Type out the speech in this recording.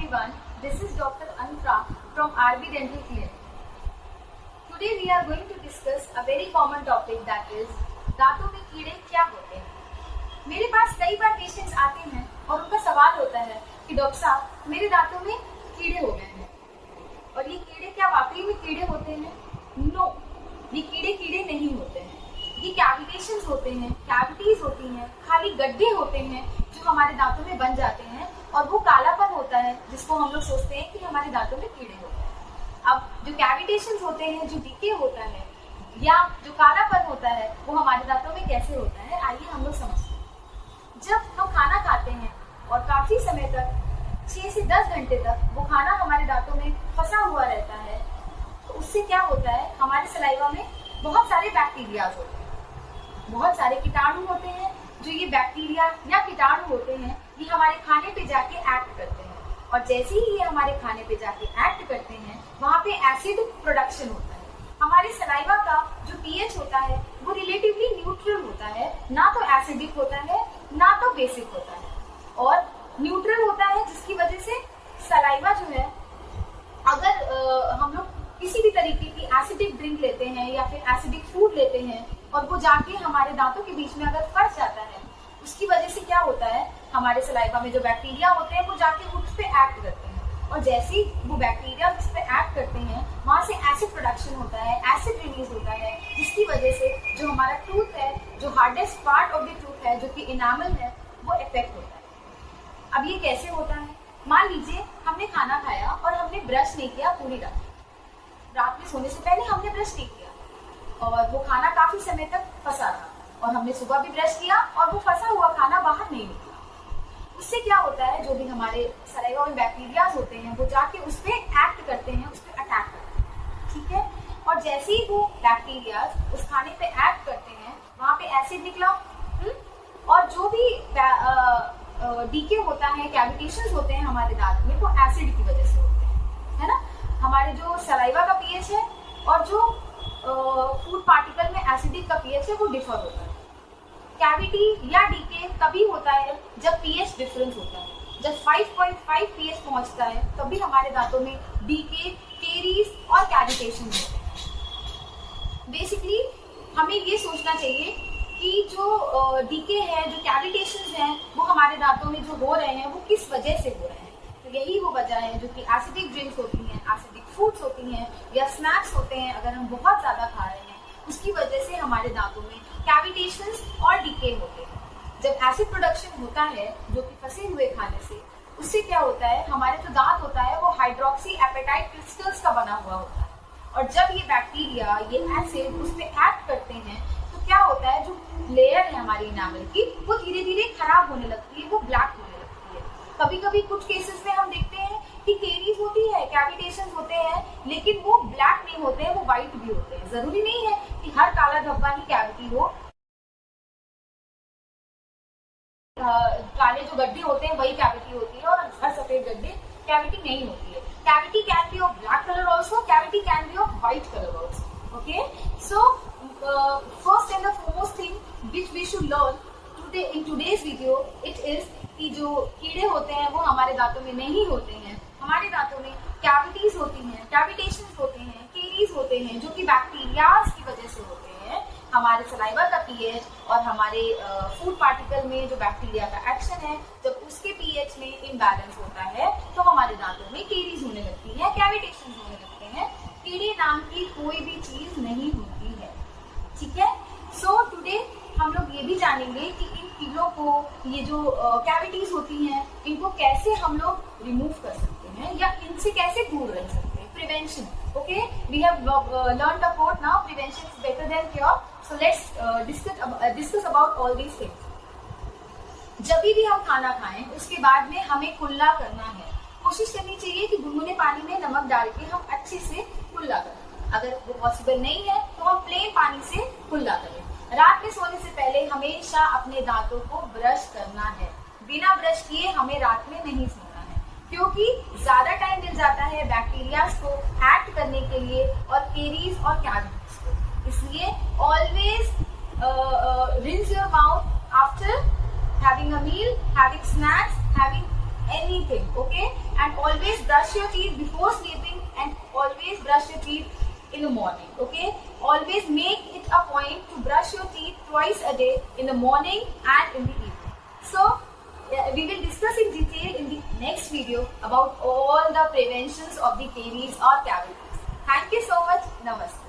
everyone, this is Dr. Antra from RB Dental Clinic. Today we are going to discuss a very common topic that is दांतों में कीड़े क्या होते हैं। मेरे पास कई बार पेशेंट्स आते हैं और उनका सवाल होता है कि डॉक्टर साहब मेरे दांतों में कीड़े हो गए हैं और ये कीड़े क्या वाकई में कीड़े होते हैं? नो, ये कीड़े नहीं होते हैं। ये कैविटेशंस होते हैं, कैविटीज होती हैं, खाली गड्ढे होते हैं जो हमारे दांतों में बन जाते हैं और वो कालापन होता है जिसको हम लोग सोचते हैं कि हमारे दांतों में कीड़े होते हैं। अब जो कैविटेशंस होते हैं, जो डीके होता है या जो कालापन होता है वो हमारे दांतों में कैसे होता है, आइए हम लोग समझते हैं। जब हम खाना खाते हैं और काफी समय तक 6 से 10 घंटे तक वो खाना हमारे दांतों में फंसा हुआ रहता है तो उससे क्या होता है, हमारे सलाइवा में बहुत सारे बैक्टीरियाज होते हैं, बहुत सारे कीटाणु होते हैं। जो ये बैक्टीरिया या कीटाणु होते हैं ये हमारे खाने पे जाके एक्ट करते हैं और जैसे ही ये हमारे खाने पे जाके एक्ट करते हैं वहाँ पे एसिड प्रोडक्शन होता है। हमारे सलाइवा का जो पीएच होता है वो रिलेटिवली न्यूट्रल होता है, ना तो एसिडिक होता है ना तो बेसिक होता है और न्यूट्रल होता है, जिसकी वजह से सलाइवा जो है अगर हम लोग किसी भी तरीके की एसिडिक ड्रिंक लेते हैं या फिर एसिडिक फूड लेते हैं और वो जाके हमारे दांतों के बीच में अगर फंस जाता है उसकी वजह से क्या होता है, हमारे सलाइवा में जो बैक्टीरिया होते हैं वो जाके उस पे एक्ट करते हैं और जैसे ही वो बैक्टीरिया उस पे एक्ट करते हैं वहां से एसिड प्रोडक्शन होता है, एसिड रिलीज होता है, जिसकी वजह से जो हमारा टूथ है, जो hardest part of the tooth है, जो कि इनामल है, वो इफेक्ट होता है। अब ये कैसे होता है? मान लीजिए हमने खाना खाया और हमने ब्रश नहीं किया पूरी रात में सोने से पहले हमने ब्रश नहीं किया और वो खाना काफी समय तक फंसा रहा और हमने सुबह भी ब्रश किया और वो फंसा हुआ खाना बाहर नहीं निकला। उससे क्या होता है, जो भी हमारे सलाइवा में बैक्टीरियाज होते हैं वो जाके उस पे एक्ट करते हैं, उस पे अटैक करते हैं, ठीक है। और जैसे ही वो बैक्टीरियाज उस खाने पे एक्ट करते हैं वहां पे एसिड निकला और जो भी डीके होता है, कैविटेशंस होते हैं हमारे दांत में, वो एसिड की वजह से होते हैं, है ना। हमारे जो सलाइवा का पीएच है और जो फूड पार्टिकल में एसिडिक का पीएच है वो डिफर होता है। कैविटी या डीके तभी होता है जब पीएच डिफरेंस होता है। जब 5.5 पीएच पहुंचता है तभी हमारे दांतों में डीके, केरीज और कैविटेशन होते हैं। बेसिकली हमें ये सोचना चाहिए कि जो डीके है, जो कैविटेशन हैं, वो हमारे दांतों में जो हो रहे हैं वो किस वजह से हो रहे हैं। तो यही वो वजह है जो कि एसिडिक ड्रिंक्स होती हैं, एसिडिक फूड्स होती हैं या स्नैक्स होते हैं, अगर हम बहुत ज्यादा खा रहे हैं उसकी वजह से हमारे दांतों में कैविटेशंस और डीके होते हैं। जब एसिड प्रोडक्शन होता है जो कि फंसे हुए खाने से, उससे क्या होता है, हमारे जो दांत होता है वो हाइड्रोक्सी एपेटाइट क्रिस्टल्स का बना हुआ होता है और जब ये बैक्टीरिया, ये एसिड उस पर एक्ट करते हैं तो क्या होता है, जो लेयर है हमारी इनामल की वो धीरे धीरे खराब होने लगती है, वो ब्लैक होने लगती है। कभी कभी कुछ केसेस में हम देखते हैं कि केरीज होती है, कैविटेशंस होते हैं, लेकिन वो ब्लैक नहीं होते हैं, वो व्हाइट भी होते हैं। जरूरी नहीं है कि हर काला धब्बा ही कैविटी हो। काले जो गड्ढे होते हैं वही कैविटी होती है और हर सफेद गड्ढे कैविटी नहीं होती है। Cavity can be of black colour also, cavity can be of white colour also. Okay, so first and the foremost thing which we should learn in today's video it is कि जो कीड़े होते हैं वो हमारे दांतों में नहीं होते हैं। हमारे दांतों में कैविटीज होती हैं, कैविटेशंस होते हैं, केरीज होते हैं, जो कि बैक्टीरियाज की वजह से होते हैं। हमारे सलाइवा का पीएच और हमारे फूड पार्टिकल में जो बैक्टीरिया का एक्शन है, जब उसके पीएच में इम्बैलेंस होता है तो हमारे दांतों में केरीज होने लगती है, कैविटेशंस होने लगते हैं। कीड़े नाम की कोई भी चीज नहीं होती है, ठीक है। सो टुडे हम लोग ये भी जानेंगे कि इन कीड़ों को, ये जो कैविटीज होती हैं, इनको कैसे हम लोग रिमूव कर सकते हैं या इनसे कैसे दूर रह सकते हैं। Prevention, okay, we have learned a quote now, prevention is better than cure. So let's discuss about all these things. जब भी हम खाना खाएं उसके बाद में हमें कुल्ला करना है। कोशिश करनी चाहिए कि गुनगुने पानी में नमक डाल के हम अच्छे से कुल्ला करें। अगर वो पॉसिबल नहीं है तो हम प्लेन पानी से कुल्ला करें। रात में सोने से पहले हमेशा अपने दांतों को ब्रश करना है। बिना ब्रश किए हमें रात में नहीं सोना है, क्योंकि ज्यादा टाइम मिल जाता है बैक्टीरियाज को एक्ट करने के लिए और केरीज और कैविटीज को। इसलिए always rinse your mouth after having a meal, having snacks, having anything, okay? And always brush your teeth before sleeping and always brush your teeth in the morning, okay? Always make it a point to brush your teeth twice a day, in the morning and in the evening. So we will discuss in detail in the next video about all the preventions of the caries or cavities. Thank you so much. Namaste.